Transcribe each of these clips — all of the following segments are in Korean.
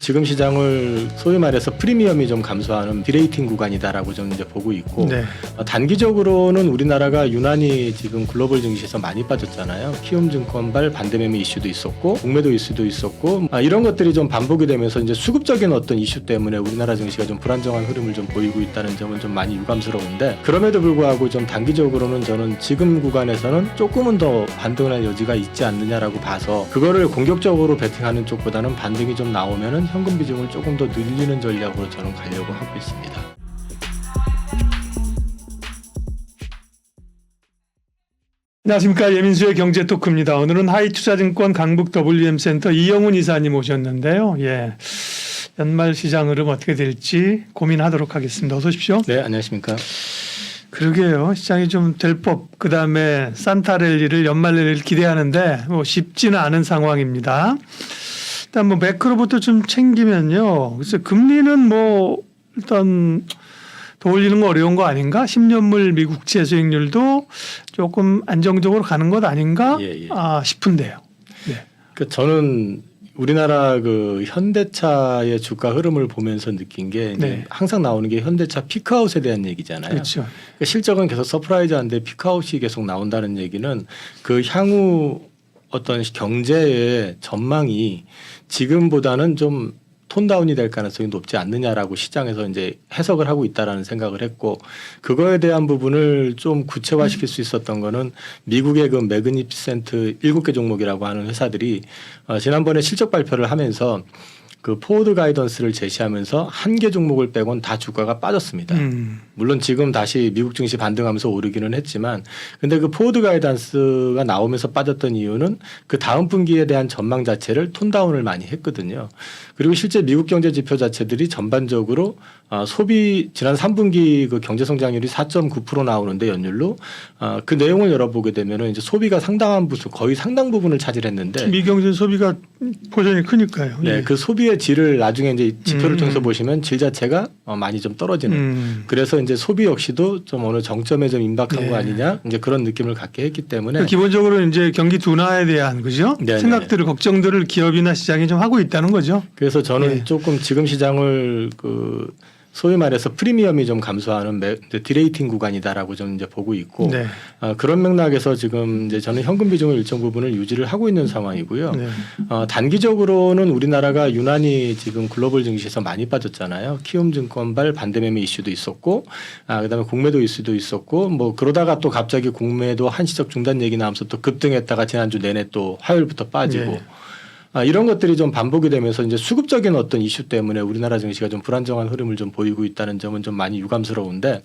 지금 시장을 소위 말해서 프리미엄이 좀 감소하는 디레이팅 구간이다라고 저는 이제 보고 있고 네. 단기적으로는 우리나라가 유난히 지금 글로벌 증시에서 많이 빠졌잖아요. 키움증권발 반대매매 이슈도 있었고 공매도 이슈도 있었고 이런 것들이 좀 반복이 되면서 이제 수급적인 어떤 이슈 때문에 우리나라 증시가 좀 불안정한 흐름을 좀 보이고 있다는 점은 좀 많이 유감스러운데 그럼에도 불구하고 좀 단기적으로는 저는 지금 구간에서는 조금은 더 반등할 여지가 있지 않느냐라고 봐서 그거를 공격적으로 베팅하는 쪽보다는 반등이 좀 나오면은 현금 비중을 조금 더 늘리는 전략으로 저는 가려고 하고 있습니다. 안녕하십니까. 예민수의 경제토크입니다. 오늘은 하이투자증권 강북 WM센터 이영훈 이사님 오셨는데요. 예, 연말 시장 흐름 어떻게 될지 고민하도록 하겠습니다. 어서 오십시오. 네, 안녕하십니까. 그러게요. 시장이 좀 될 법, 그다음에 산타 랠리를 연말 랠리를 기대하는데 뭐 쉽지는 않은 상황입니다. 일단 뭐 매크로부터 좀 챙기면요. 그래서 금리는 뭐 일단 더 올리는 거 어려운 거 아닌가? 10년물 미국채 수익률도 조금 안정적으로 가는 것 아닌가? 싶은데요. 네. 그 저는 우리나라 그 현대차의 주가 흐름을 보면서 느낀 게 네. 항상 나오는 게 현대차 피크아웃에 대한 얘기잖아요. 그렇죠. 그러니까 실적은 계속 서프라이즈한데 피크아웃이 계속 나온다는 얘기는 그 향후 어떤 경제의 전망이 지금보다는 좀 톤다운이 될 가능성이 높지 않느냐라고 시장에서 이제 해석을 하고 있다라는 생각을 했고 그거에 대한 부분을 좀 구체화시킬 수 있었던 거는 미국의 그 매그니피센트 7개 종목이라고 하는 회사들이 지난번에 실적 발표를 하면서 그 포워드 가이던스를 제시하면서 한 개 종목을 빼곤 다 주가가 빠졌습니다. 물론 지금 다시 미국 증시 반등하면서 오르기는 했지만 근데 그 포워드 가이던스가 나오면서 빠졌던 이유는 그 다음 분기에 대한 전망 자체를 톤다운을 많이 했거든요. 그리고 실제 미국 경제 지표 자체들이 전반적으로 소비 지난 3분기 그 경제 성장률이 4.9% 나오는데 연율로 그 내용을 열어보게 되면은 이제 소비가 상당한 부분 거의 상당 부분을 차지했는데 미경제 소비가 포션이 크니까요. 네, 예. 그 소비의 질을 나중에 이제 지표를 통해서 보시면 질 자체가 많이 좀 떨어지는. 그래서 이제 소비 역시도 좀 어느 정점에 좀 임박한 네. 거 아니냐 이제 그런 느낌을 갖게 했기 때문에 기본적으로 이제 경기 둔화에 대한 그죠? 네네. 생각들을 걱정들을 기업이나 시장이 좀 하고 있다는 거죠. 그래서 저는 네. 조금 지금 시장을 그 소위 말해서 프리미엄이 좀 감소하는 디레이팅 구간이다라고 저는 이제 보고 있고 네. 그런 맥락에서 지금 이제 저는 현금 비중을 일정 부분을 유지를 하고 있는 상황이고요. 네. 단기적으로는 우리나라가 유난히 지금 글로벌 증시에서 많이 빠졌잖아요. 키움증권발 반대매매 이슈도 있었고, 그다음에 공매도 이슈도 있었고, 뭐 그러다가 또 갑자기 공매도 한시적 중단 얘기 나오면서 또 급등했다가 지난주 내내 또 화요일부터 빠지고. 네. 이런 것들이 좀 반복이 되면서 이제 수급적인 어떤 이슈 때문에 우리나라 증시가 좀 불안정한 흐름을 좀 보이고 있다는 점은 좀 많이 유감스러운데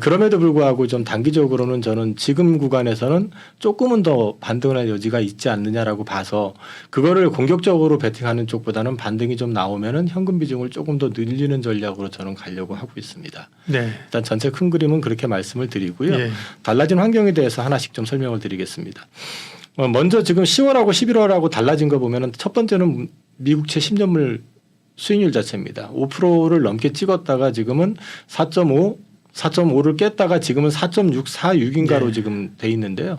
그럼에도 불구하고 좀 단기적으로는 저는 지금 구간에서는 조금은 더 반등할 여지가 있지 않느냐라고 봐서 그거를 공격적으로 베팅하는 쪽보다는 반등이 좀 나오면은 현금 비중을 조금 더 늘리는 전략으로 저는 가려고 하고 있습니다. 네. 일단 전체 큰 그림은 그렇게 말씀을 드리고요. 예. 달라진 환경에 대해서 하나씩 좀 설명을 드리겠습니다. 먼저 지금 10월하고 11월하고 달라진 거 보면은 첫 번째는 미국채 10년물 수익률 자체입니다. 5%를 넘게 찍었다가 지금은 4.5를 깼다가 지금은 4.646인가로 네. 지금 돼 있는데요.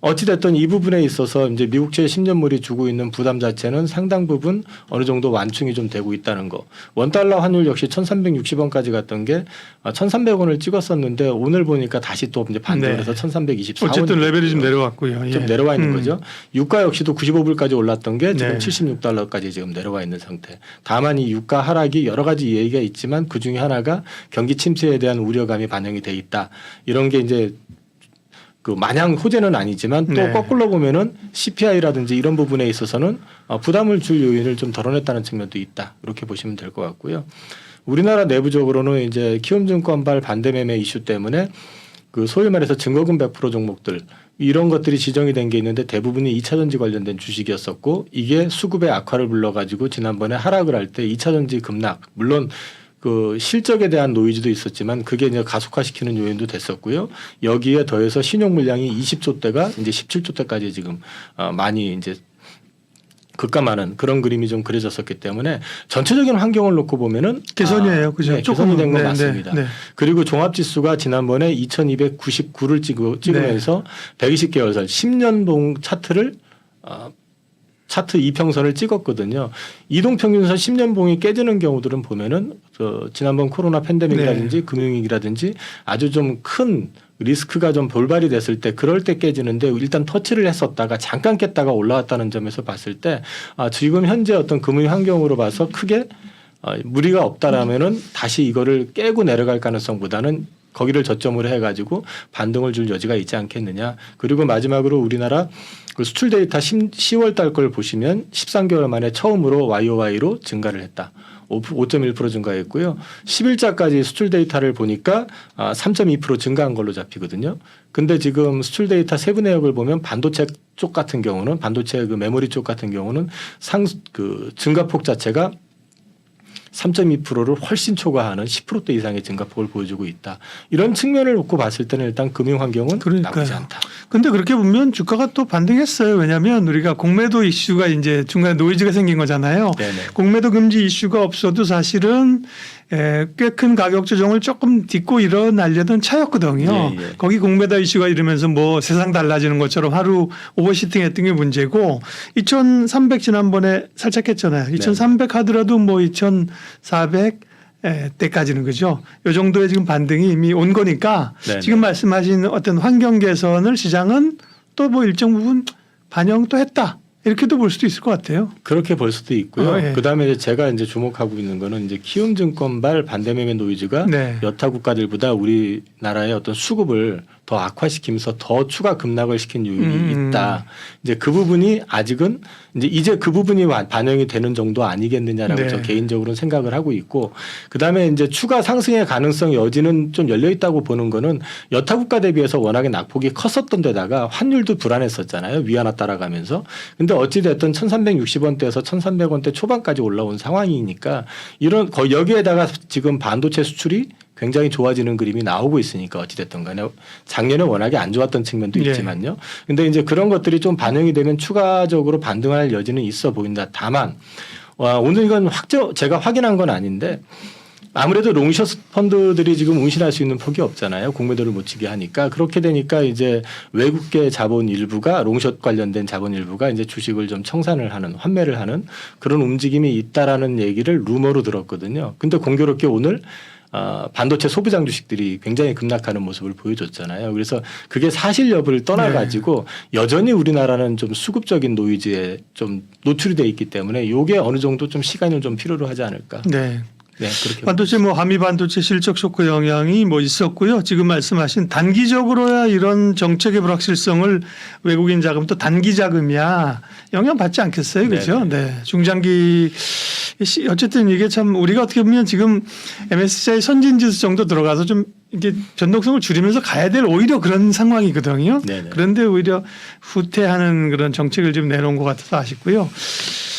어찌됐든 이 부분에 있어서 이제 미국채 10년물이 주고 있는 부담 자체는 상당 부분 어느 정도 완충이 좀 되고 있다는 거. 원달러 환율 역시 1360원까지 갔던 게 1300원을 찍었었는데 오늘 보니까 다시 또 이제 반등을 해서 1324원. 어쨌든 레벨이 좀 내려왔고요. 예. 좀 내려와 있는 거죠. 유가 역시도 95불까지 올랐던 게 지금 네. 76달러까지 지금 내려와 있는 상태. 다만 이 유가 하락이 여러 가지 얘기가 있지만 그 중에 하나가 경기 침체에 대한 우려감이 반영이 돼 있다. 이런 게 이제 그 마냥 호재는 아니지만 또 네. 거꾸로 보면은 CPI라든지 이런 부분에 있어서는 부담을 줄 요인을 좀 덜어냈다는 측면도 있다. 이렇게 보시면 될 것 같고요. 우리나라 내부적으로는 이제 키움증권발 반대매매 이슈 때문에 그 소위 말해서 증거금 100% 종목들 이런 것들이 지정이 된 게 있는데 대부분이 2차전지 관련된 주식이었었고 이게 수급의 악화를 불러가지고 지난번에 하락을 할 때 2차전지 급락 물론 그 실적에 대한 노이즈도 있었지만 그게 이제 가속화시키는 요인도 됐었고요. 여기에 더해서 신용 물량이 20조 대가 이제 17조 대까지 지금 많이 이제 급감하는 그런 그림이 좀 그려졌었기 때문에 전체적인 환경을 놓고 보면은 개선이에요, 그죠? 네, 개선이 된 건 네, 맞습니다. 네. 그리고 종합지수가 지난번에 2299를 찍으면서 120개월설 10년봉 차트를 차트 이평선을 찍었거든요. 이동평균선 10년 봉이 깨지는 경우들은 보면은 지난번 코로나 팬데믹이라든지 네. 금융위기라든지 아주 좀 큰 리스크가 좀 돌발이 됐을 때 그럴 때 깨지는데 일단 터치를 했었다가 잠깐 깼다가 올라왔다는 점에서 봤을 때 지금 현재 어떤 금융 환경으로 봐서 크게 무리가 없다라면은 다시 이거를 깨고 내려갈 가능성보다는 거기를 저점으로 해가지고 반등을 줄 여지가 있지 않겠느냐. 그리고 마지막으로 우리나라 그 수출 데이터 10월 달 걸 보시면 13개월 만에 처음으로 YOY로 증가를 했다. 5.1% 증가했고요. 10일자까지 수출 데이터를 보니까 3.2% 증가한 걸로 잡히거든요. 근데 지금 수출 데이터 세부 내역을 보면 반도체 쪽 같은 경우는 반도체 그 메모리 쪽 같은 경우는 그 증가폭 자체가 3.2%를 훨씬 초과하는 10%대 이상의 증가폭을 보여주고 있다. 이런 측면을 놓고 봤을 때는 일단 금융 환경은 나쁘지 않다. 근데 그렇게 보면 주가가 또 반등했어요. 왜냐하면 우리가 공매도 이슈가 이제 중간에 노이즈가 생긴 거잖아요. 네네. 공매도 금지 이슈가 없어도 사실은 꽤 큰 가격 조정을 조금 딛고 일어나려던 차였거든요. 예, 예. 거기 공매도 이슈가 이러면서 뭐 세상 달라지는 것처럼 하루 오버시팅 했던 게 문제고 2,300 지난번에 살짝 했잖아요. 2,300 하더라도 뭐 2,400 때까지는 그죠. 이 정도의 지금 반등이 이미 온 거니까 네네. 지금 말씀하신 어떤 환경 개선을 시장은 또 뭐 일정 부분 반영 또 했다. 이렇게도 볼 수도 있을 것 같아요. 그렇게 볼 수도 있고요. 예. 그다음에 이제 제가 이제 주목하고 있는 거는 이제 키움증권발 반대매매 노이즈가 네. 여타 국가들보다 우리나라의 어떤 수급을 더 악화시키면서 더 추가 급락을 시킨 요인이 있다. 이제 그 부분이 아직은 이제 그 부분이 반영이 되는 정도 아니겠느냐라고 네. 저 개인적으로는 생각을 하고 있고 그다음에 이제 추가 상승의 가능성 여지는 좀 열려 있다고 보는 거는 여타 국가 대비해서 워낙에 낙폭이 컸었던 데다가 환율도 불안했었잖아요. 위안화 따라가면서. 근데 어찌 됐든 1,360원대에서 1,300원대 초반까지 올라온 상황이니까 이런 여기에다가 지금 반도체 수출이 굉장히 좋아지는 그림이 나오고 있으니까 어찌됐든 간에 작년에 워낙에 안 좋았던 측면도 네. 있지만요. 근데 이제 그런 것들이 좀 반영이 되면 추가적으로 반등할 여지는 있어 보인다. 다만 오늘 이건 제가 확인한 건 아닌데 아무래도 롱숏 펀드들이 지금 운신할 수 있는 폭이 없잖아요. 공매도를 못 치게 하니까. 그렇게 되니까 이제 외국계 자본 일부가 롱숏 관련된 자본 일부가 이제 주식을 좀 청산을 하는 환매를 하는 그런 움직임이 있다라는 얘기를 루머로 들었거든요. 근데 공교롭게 오늘 반도체 소부장 주식들이 굉장히 급락하는 모습을 보여줬잖아요. 그래서 그게 사실 여부를 떠나가지고 여전히 우리나라는 좀 수급적인 노이즈에 좀 노출이 돼 있기 때문에 이게 어느 정도 좀 시간을 좀 필요로 하지 않을까. 네. 네, 그렇게. 반도체 뭐 한미 반도체 실적 쇼크 영향이 뭐 있었고요. 지금 말씀하신 단기적으로야 이런 정책의 불확실성을 외국인 자금 또 단기 자금이야 영향 받지 않겠어요, 그렇죠? 네. 중장기 어쨌든 이게 참 우리가 어떻게 보면 지금 MSCI 선진지수 정도 들어가서 좀 이게 변동성을 줄이면서 가야 될 오히려 그런 상황이거든요. 네네. 그런데 오히려 후퇴하는 그런 정책을 좀 내놓은 것 같아서 아쉽고요.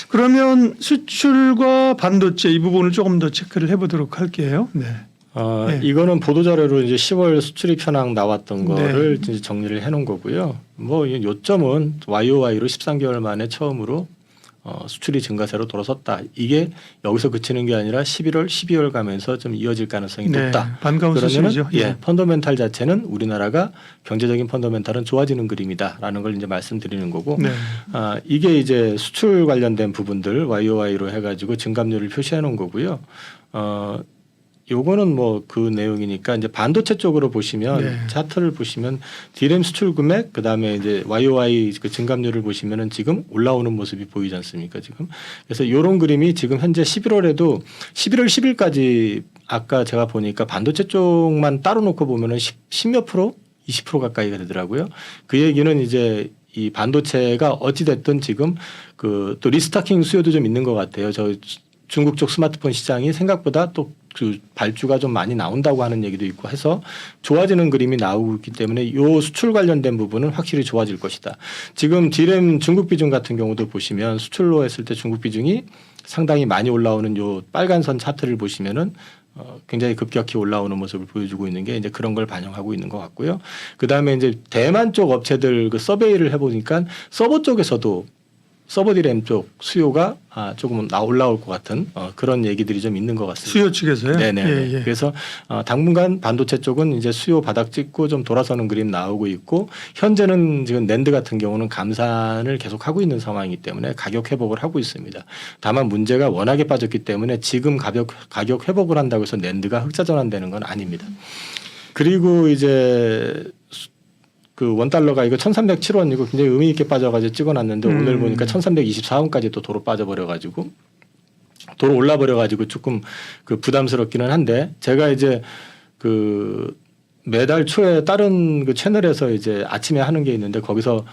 그러면 수출과 반도체 이 부분을 조금 더 체크를 해보도록 할게요. 네. 네. 이거는 보도자료로 이제 10월 수출입 현황 나왔던 거를 이제 정리를 해놓은 거고요. 뭐 요점은 YOY로 13개월 만에 처음으로 수출이 증가세로 돌아섰다. 이게 여기서 그치는 게 아니라 11월, 12월 가면서 좀 이어질 가능성이 네. 높다. 반가운 그러면은 소식이죠. 예, 펀더멘탈 자체는 우리나라가 경제적인 펀더멘탈은 좋아지는 그림이다라는 걸 이제 말씀드리는 거고. 네. 이게 이제 수출 관련된 부분들 YOY로 해가지고 증감률을 표시해 놓은 거고요. 요거는 뭐 그 내용이니까 이제 반도체 쪽으로 보시면 네. 차트를 보시면 D램 수출 금액 그다음에 이제 YOY 그 증감률을 보시면은 지금 올라오는 모습이 보이지 않습니까 지금. 그래서 요런 그림이 지금 현재 11월에도 11월 10일까지 아까 제가 보니까 반도체 쪽만 따로 놓고 보면은 10몇 프로 20% 가까이가 되더라고요. 그 얘기는 이제 이 반도체가 어찌 됐든 지금 그 또 리스타킹 수요도 좀 있는 것 같아요. 저 중국 쪽 스마트폰 시장이 생각보다 또 그 발주가 좀 많이 나온다고 하는 얘기도 있고 해서 좋아지는 그림이 나오고 있기 때문에 요 수출 관련된 부분은 확실히 좋아질 것이다. 지금 D램 중국 비중 같은 경우도 보시면 수출로 했을 때 중국 비중이 상당히 많이 올라오는 요 빨간 선 차트를 보시면은 굉장히 급격히 올라오는 모습을 보여주고 있는 게 이제 그런 걸 반영하고 있는 것 같고요. 그 다음에 이제 대만 쪽 업체들 그 서베이를 해보니까 서버 쪽에서도 서버디램 쪽 수요가 조금 올라올 것 같은 그런 얘기들이 좀 있는 것 같습니다. 수요 측에서요? 네네. 예, 예. 그래서 당분간 반도체 쪽은 이제 수요 바닥 찍고 좀 돌아서는 그림 나오고 있고 현재는 지금 낸드 같은 경우는 감산을 계속 하고 있는 상황이기 때문에 가격 회복을 하고 있습니다. 다만 문제가 워낙에 빠졌기 때문에 지금 가격 회복을 한다고 해서 낸드가 흑자 전환되는 건 아닙니다. 그리고 이제 그 원달러가 이거 1307원이고 굉장히 의미 있게 빠져가지고 찍어놨는데 오늘 보니까 1324원까지 또 도로 빠져버려가지고 도로 올라버려가지고 조금 그 부담스럽기는 한데 제가 이제 그 매달 초에 다른 그 채널에서 이제 아침에 하는 게 있는데 거기서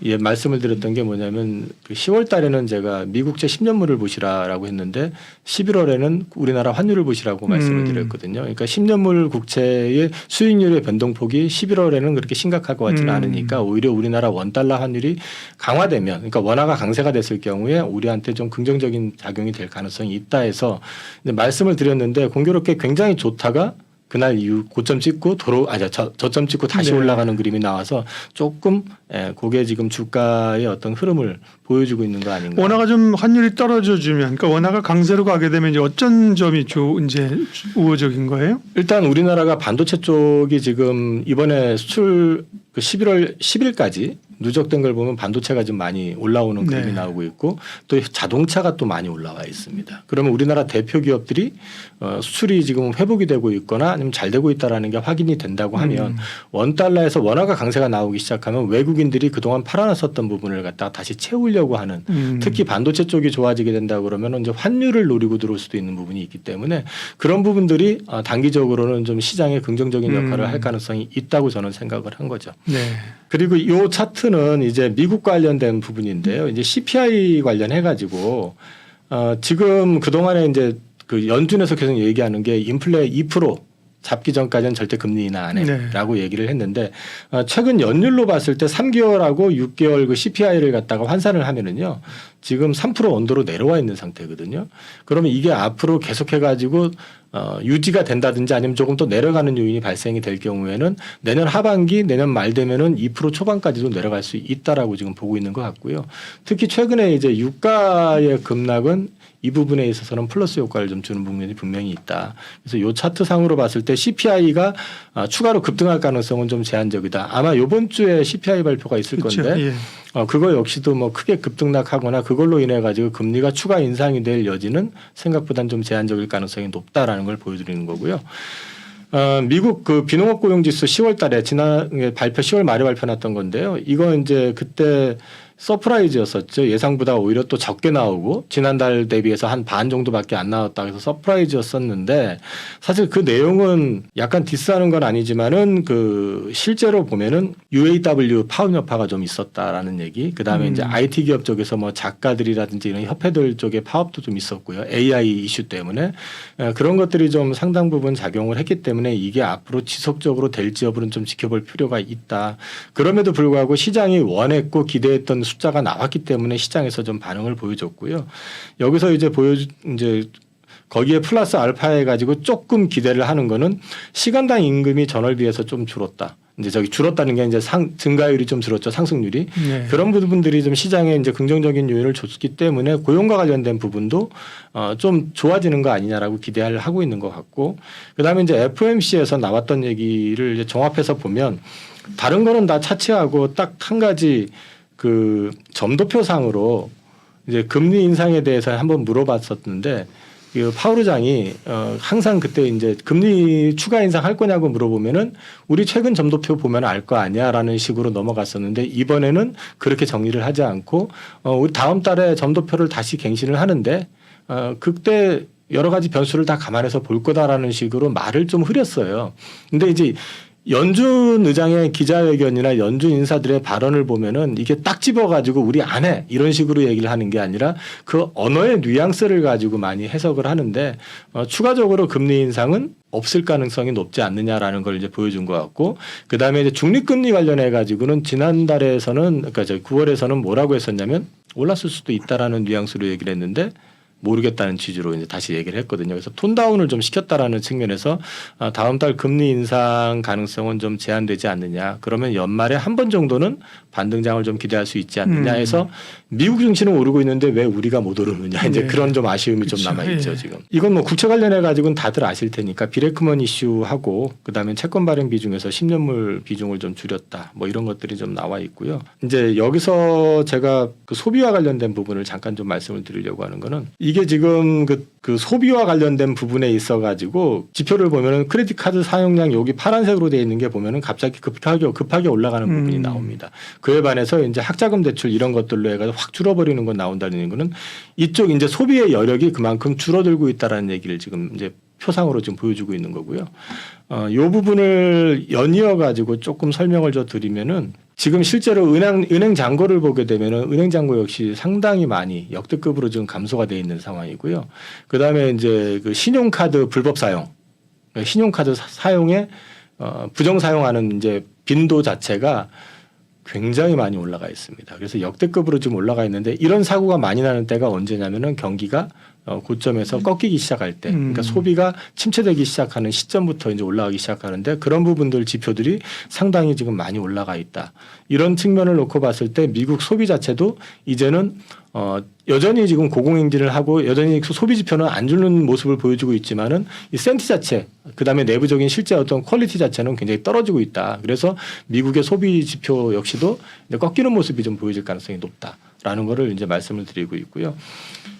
예, 말씀을 드렸던 게 뭐냐면 그 10월 달에는 제가 미국제 10년물을 보시라라고 했는데 11월에는 우리나라 환율을 보시라고 말씀을 드렸거든요. 그러니까 10년물 국채의 수익률의 변동폭이 11월에는 그렇게 심각할 것 같지는 않으니까 오히려 우리나라 원달러 환율이 강화되면 그러니까 원화가 강세가 됐을 경우에 우리한테 좀 긍정적인 작용이 될 가능성이 있다 해서 말씀을 드렸는데 공교롭게 굉장히 좋다가 그날 이후 고점 찍고 저점 찍고 다시 네. 올라가는 그림이 나와서 조금 그게 지금 주가의 어떤 흐름을 보여주고 있는 거 아닌가. 원화가 좀 환율이 떨어져 주면, 그러니까 원화가 강세로 가게 되면 이제 어떤 점이 이제 우호적인 거예요? 일단 우리나라가 반도체 쪽이 지금 이번에 수출 그 11월 10일까지 누적된 걸 보면 반도체가 좀 많이 올라오는 그림이 네. 나오고 있고 또 자동차가 또 많이 올라와 있습니다. 그러면 우리나라 대표 기업들이 수출이 지금 회복이 되고 있거나 아니면 잘 되고 있다라는 게 확인이 된다고 하면 원달러에서 원화가 강세가 나오기 시작하면 외국인들이 그동안 팔아놨었던 부분을 갖다가 다시 채우려고 하는 특히 반도체 쪽이 좋아지게 된다 그러면 이제 환율을 노리고 들어올 수도 있는 부분이 있기 때문에 그런 부분들이 단기적으로는 좀 시장에 긍정적인 역할을 할 가능성이 있다고 저는 생각을 한 거죠. 네. 그리고 이 차트는 이제 미국 관련된 부분인데요. 이제 CPI 관련해 가지고 지금 그 동안에 이제 그 연준에서 계속 얘기하는 게 인플레 2% 잡기 전까지는 절대 금리 인하 안 해라고 얘기를 했는데 최근 연율로 봤을 때 3개월하고 6개월 그 CPI를 갖다가 환산을 하면은요 지금 3% 언더로 내려와 있는 상태거든요. 그러면 이게 앞으로 계속해 가지고 유지가 된다든지 아니면 조금 더 내려가는 요인이 발생이 될 경우에는 내년 하반기 내년 말 되면은 2% 초반까지도 내려갈 수 있다라고 지금 보고 있는 것 같고요. 특히 최근에 이제 유가의 급락은 이 부분에 있어서는 플러스 효과를 좀 주는 부분이 분명히 있다. 그래서 이 차트 상으로 봤을 때 CPI가 추가로 급등할 가능성은 좀 제한적이다. 아마 이번 주에 CPI 발표가 있을 그렇죠. 건데 예. 그거 역시도 뭐 크게 급등락하거나 그걸로 인해 가지고 금리가 추가 인상이 될 여지는 생각보다는 좀 제한적일 가능성이 높다라는 걸 보여드리는 거고요. 미국 그 비농업 고용지수 10월 달에 지난 발표 10월 말에 발표났던 건데요. 이거 이제 그때 서프라이즈였었죠. 예상보다 오히려 또 적게 나오고 지난달 대비해서 한 반 정도밖에 안 나왔다 그래서 서프라이즈였었는데 사실 그 내용은 약간 디스하는 건 아니지만은 그 실제로 보면은 UAW 파업 여파가 좀 있었다라는 얘기. 그다음에 이제 IT 기업 쪽에서 뭐 작가들이라든지 이런 협회들 쪽에 파업도 좀 있었고요. AI 이슈 때문에 그런 것들이 좀 상당 부분 작용을 했기 때문에 이게 앞으로 지속적으로 될지 여부는 좀 지켜볼 필요가 있다. 그럼에도 불구하고 시장이 원했고 기대했던 숫자가 나왔기 때문에 시장에서 좀 반응을 보여줬고요. 여기서 이제 거기에 플러스 알파 해가지고 조금 기대를 하는 거는 시간당 임금이 전월 비해서 좀 줄었다. 이제 줄었다는 게 이제 증가율이 좀 줄었죠. 상승률이. 네. 그런 부분들이 좀 시장에 이제 긍정적인 요인을 줬기 때문에 고용과 관련된 부분도 좀 좋아지는 거 아니냐라고 기대를 하고 있는 것 같고 그다음에 이제 FOMC에서 나왔던 얘기를 이제 종합해서 보면 다른 거는 다 차치하고 딱 한 가지 그 점도표상으로 이제 금리 인상에 대해서 한번 물어봤었는데 그 파월 의장이 항상 그때 이제 금리 추가 인상할 거냐고 물어보면은 우리 최근 점도표 보면 알 거 아니야라는 식으로 넘어갔었는데 이번에는 그렇게 정리를 하지 않고 우리 다음 달에 점도표를 다시 갱신을 하는데 그때 여러 가지 변수를 다 감안해서 볼 거다라는 식으로 말을 좀 흐렸어요. 근데 이제 연준 의장의 기자회견이나 연준 인사들의 발언을 보면은 이게 딱 집어가지고 우리 안 해 이런 식으로 얘기를 하는 게 아니라 그 언어의 뉘앙스를 가지고 많이 해석을 하는데 추가적으로 금리 인상은 없을 가능성이 높지 않느냐라는 걸 이제 보여준 것 같고 그 다음에 이제 중립금리 관련해 가지고는 지난달에서는 그러니까 9월에서는 뭐라고 했었냐면 올랐을 수도 있다라는 뉘앙스로 얘기를 했는데 모르겠다는 취지로 이제 다시 얘기를 했거든요. 그래서 톤다운을 좀 시켰다라는 측면에서 다음 달 금리 인상 가능성은 좀 제한되지 않느냐. 그러면 연말에 한 번 정도는 반등장을 좀 기대할 수 있지 않느냐 해서 미국 증시는 오르고 있는데 왜 우리가 못 오르느냐 이제 네. 그런 좀 아쉬움이 좀 그렇죠. 남아 있죠 예. 지금. 이건 뭐 국채 관련해 가지고는 다들 아실 테니까 비레크먼 이슈하고 그다음에 채권 발행 비중에서 10년물 비중을 좀 줄였다 뭐 이런 것들이 좀 나와 있고요. 이제 여기서 제가 그 소비와 관련된 부분을 잠깐 좀 말씀을 드리려고 하는 거는 이게 지금 그 소비와 관련된 부분에 있어 가지고 지표를 보면은 크레딧 카드 사용량 여기 파란색으로 되어 있는 게 보면은 갑자기 급하게 올라가는 부분이 나옵니다. 그에 반해서 이제 학자금 대출 이런 것들로 해가지고 확 줄어버리는 건 나온다는 거는 이쪽 이제 소비의 여력이 그만큼 줄어들고 있다라는 얘기를 지금 이제 표상으로 지금 보여주고 있는 거고요. 이 부분을 연이어 가지고 조금 설명을 좀 드리면은 지금 실제로 은행 잔고를 보게 되면은 은행 잔고 역시 상당히 많이 역대급으로 지금 감소가 돼 있는 상황이고요. 그 다음에 이제 그 신용카드 불법 사용, 신용카드 사용에 부정 사용하는 이제 빈도 자체가 굉장히 많이 올라가 있습니다. 그래서 역대급으로 좀 올라가 있는데 이런 사고가 많이 나는 때가 언제냐면은 경기가 고점에서 꺾이기 시작할 때, 그러니까 소비가 침체되기 시작하는 시점부터 이제 올라가기 시작하는데 그런 부분들 지표들이 상당히 지금 많이 올라가 있다. 이런 측면을 놓고 봤을 때 미국 소비 자체도 이제는 여전히 지금 고공행진을 하고 여전히 소비 지표는 안 주는 모습을 보여주고 있지만은 이 센티 자체, 그다음에 내부적인 실제 어떤 퀄리티 자체는 굉장히 떨어지고 있다. 그래서 미국의 소비 지표 역시도 이제 꺾이는 모습이 좀 보여질 가능성이 높다라는 거를 이제 말씀을 드리고 있고요.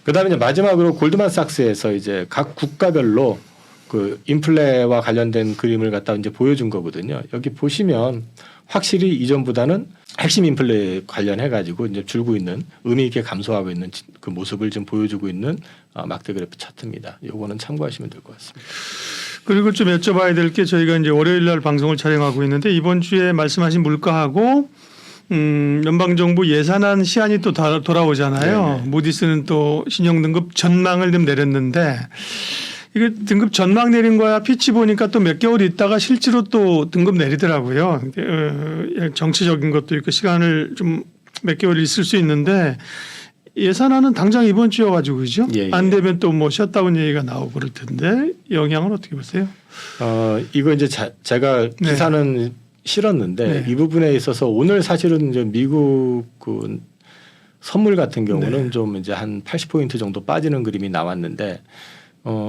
그다음에 이제 마지막으로 골드만삭스에서 이제 각 국가별로 그 인플레와 관련된 그림을 갖다 이제 보여준 거거든요. 여기 보시면 확실히 이전보다는 핵심 인플레 관련해 가지고 이제 줄고 있는 의미 있게 감소하고 있는 그 모습을 좀 보여주고 있는 막대 그래프 차트입니다. 요거는 참고하시면 될 것 같습니다. 그리고 좀 여쭤봐야 될 게 저희가 이제 월요일 날 방송을 촬영하고 있는데 이번 주에 말씀하신 물가하고 연방정부 예산안 시한이 또 돌아오잖아요. 네네. 무디스는 또 신용등급 전망을 좀 내렸는데 이게 등급 전망 내린 거야 피치 보니까 또 몇 개월 있다가 실제로 또 등급 내리더라고요. 정치적인 것도 있고 시간을 좀 몇 개월 있을 수 있는데 예산안은 당장 이번 주여가지고 그죠? 예, 예. 안 되면 또 뭐 셧다운 얘기가 나오고 그럴 텐데 영향은 어떻게 보세요? 이거 이제 제가 기사는 실었는데 이 부분에 있어서 오늘 사실은 이제 미국 그 선물 같은 경우는 좀 이제 한 80포인트 정도 빠지는 그림이 나왔는데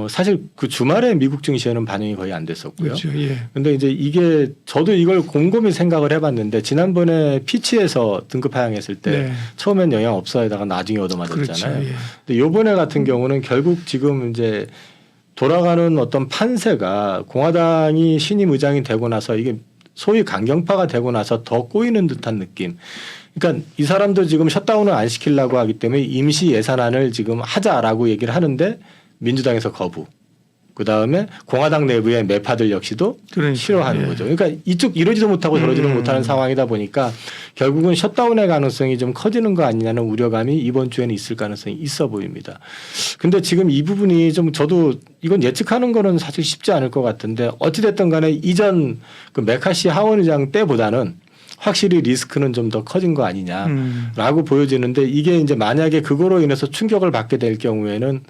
사실 그 주말에 미국 증시에는 반영이 거의 안 됐었고요. 그렇죠. 예. 근데 이제 이게 저도 이걸 곰곰이 생각을 해봤는데 지난번에 피치에서 등급 하향했을 때 처음엔 영향 없어야다가 나중에 얻어맞았잖아요. 그렇죠. 예. 근데 요번에 같은 경우는 결국 지금 이제 돌아가는 어떤 판세가 공화당이 신임 의장이 되고 나서 이게 소위 강경파가 되고 나서 더 꼬이는 듯한 느낌. 그러니까 이 사람도 지금 셧다운을 안 시키려고 하기 때문에 임시 예산안을 지금 하자라고 얘기를 하는데 민주당에서 거부. 그다음에 공화당 내부의 매파들 역시도 그러니까, 싫어하는 거죠. 그러니까 이쪽 이러지도 못하고 저러지도 못하는 상황이다 보니까 결국은 셧다운의 가능성이 좀 커지는 거 아니냐는 우려감이 이번 주에는 있을 가능성이 있어 보입니다. 근데 지금 이 부분이 좀 저도 이건 예측하는 거는 사실 쉽지 않을 것 같은데 어찌됐든 간에 이전 그 메카시 하원 의장 때보다는 확실히 리스크는 좀 더 커진 거 아니냐라고 보여지는데 이게 이제 만약에 그거로 인해서 충격을 받게 될 경우에는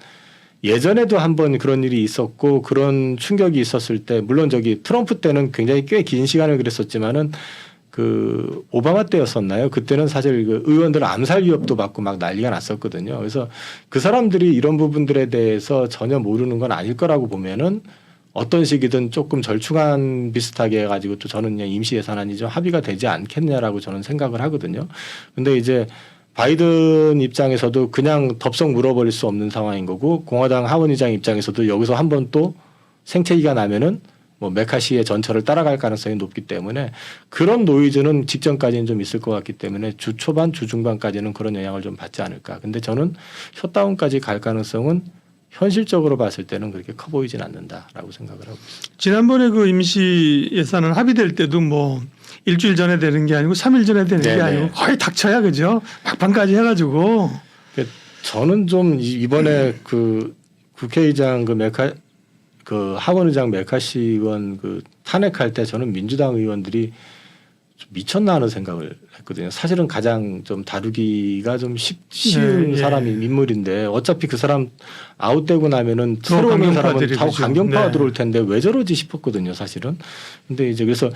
예전에도 한번 그런 일이 있었고 그런 충격이 있었을 때 물론 저기 트럼프 때는 굉장히 꽤 긴 시간을 그랬었지만은 그 오바마 때였었나요? 그때는 사실 그 의원들 암살 위협도 받고 막 난리가 났었거든요. 그래서 그 사람들이 이런 부분들에 대해서 전혀 모르는 건 아닐 거라고 보면은 어떤 식이든 조금 절충안 비슷하게 해가지고 또 저는 그냥 임시 예산안이 좀 합의가 되지 않겠냐라고 저는 생각을 하거든요. 근데 이제 바이든 입장에서도 그냥 덥석 물어버릴 수 없는 상황인 거고 공화당 하원의장 입장에서도 여기서 한번 또 생채기가 나면은 뭐 메카시의 전철을 따라갈 가능성이 높기 때문에 그런 노이즈는 직전까지는 좀 있을 것 같기 때문에 주 초반, 주 중반까지는 그런 영향을 좀 받지 않을까. 근데 저는 셧다운까지 갈 가능성은 현실적으로 봤을 때는 그렇게 커 보이진 않는다라고 생각을 하고 있습니다. 지난번에 그 임시 예산안 합의될 때도 뭐 일주일 전에 되는 게 아니고 3일 전에 되는 게 아니고 거의 닥쳐야 그죠? 막판까지 해가지고. 저는 좀 이번에 그 국회의장 그 하원의장 메카시 의원 그 탄핵할 때 저는 민주당 의원들이 좀 미쳤나 하는 생각을 했거든요. 사실은 가장 좀 다루기가 좀 쉬운 사람이 인물인데 어차피 그 사람 아웃되고 나면은 새로 오는 사람은 다 강경파가 들어올 텐데 왜 저러지 싶었거든요. 사실은. 근데 이제 그래서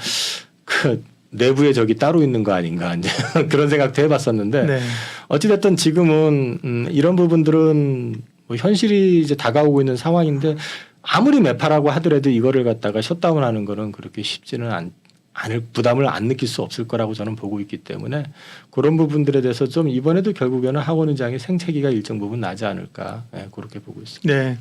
그 내부에 적이 따로 있는 거 아닌가 이제 그런 생각도 해봤었는데 네. 어찌됐든 지금은 이런 부분들은 뭐 현실이 이제 다가오고 있는 상황인데 아무리 매파라고 하더라도 이거를 갖다가 셧다운하는 거는 그렇게 쉽지는 않을 부담을 안 느낄 수 없을 거라고 저는 보고 있기 때문에 그런 부분들에 대해서 좀 이번에도 결국에는 학원의장의 생채기가 일정 부분 나지 않을까 그렇게 보고 있습니다. 네.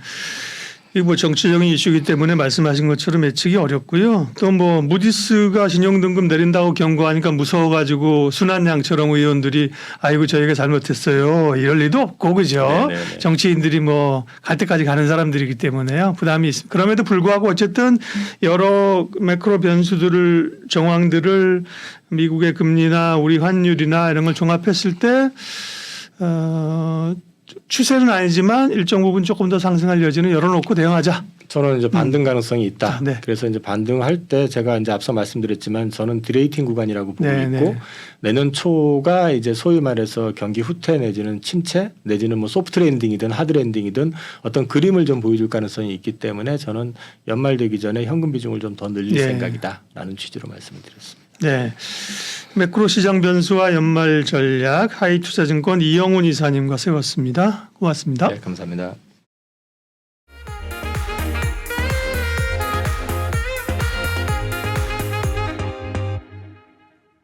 이 뭐 정치적인 이슈이기 때문에 말씀하신 것처럼 예측이 어렵고요. 또 뭐 무디스가 신용등급 내린다고 경고하니까 무서워가지고 순한양처럼 의원들이 아이고 저희가 잘못했어요. 이럴 리도 없고 그죠. 네네네. 정치인들이 뭐 갈 때까지 가는 사람들이기 때문에요. 부담이 있습니다. 그럼에도 불구하고 어쨌든 여러 매크로 변수들을 정황들을 미국의 금리나 우리 환율이나 이런 걸 종합했을 때 추세는 아니지만 일정 부분 조금 더 상승할 여지는 열어놓고 대응하자. 저는 이제 반등 가능성이 있다. 네. 그래서 이제 반등할 때 제가 이제 앞서 말씀드렸지만 저는 디레이팅 구간이라고 보고 네, 있고 네. 내년 초가 이제 소위 말해서 경기 후퇴 내지는 침체 내지는 뭐 소프트 랜딩이든 하드 랜딩이든 어떤 그림을 좀 보여줄 가능성이 있기 때문에 저는 연말 되기 전에 현금 비중을 좀 더 늘릴 네. 생각이다라는 취지로 말씀을 드렸습니다. 네. 매크로 시장 변수와 연말 전략 하이투자증권 이영훈 이사님과 세웠습니다. 고맙습니다. 네, 감사합니다.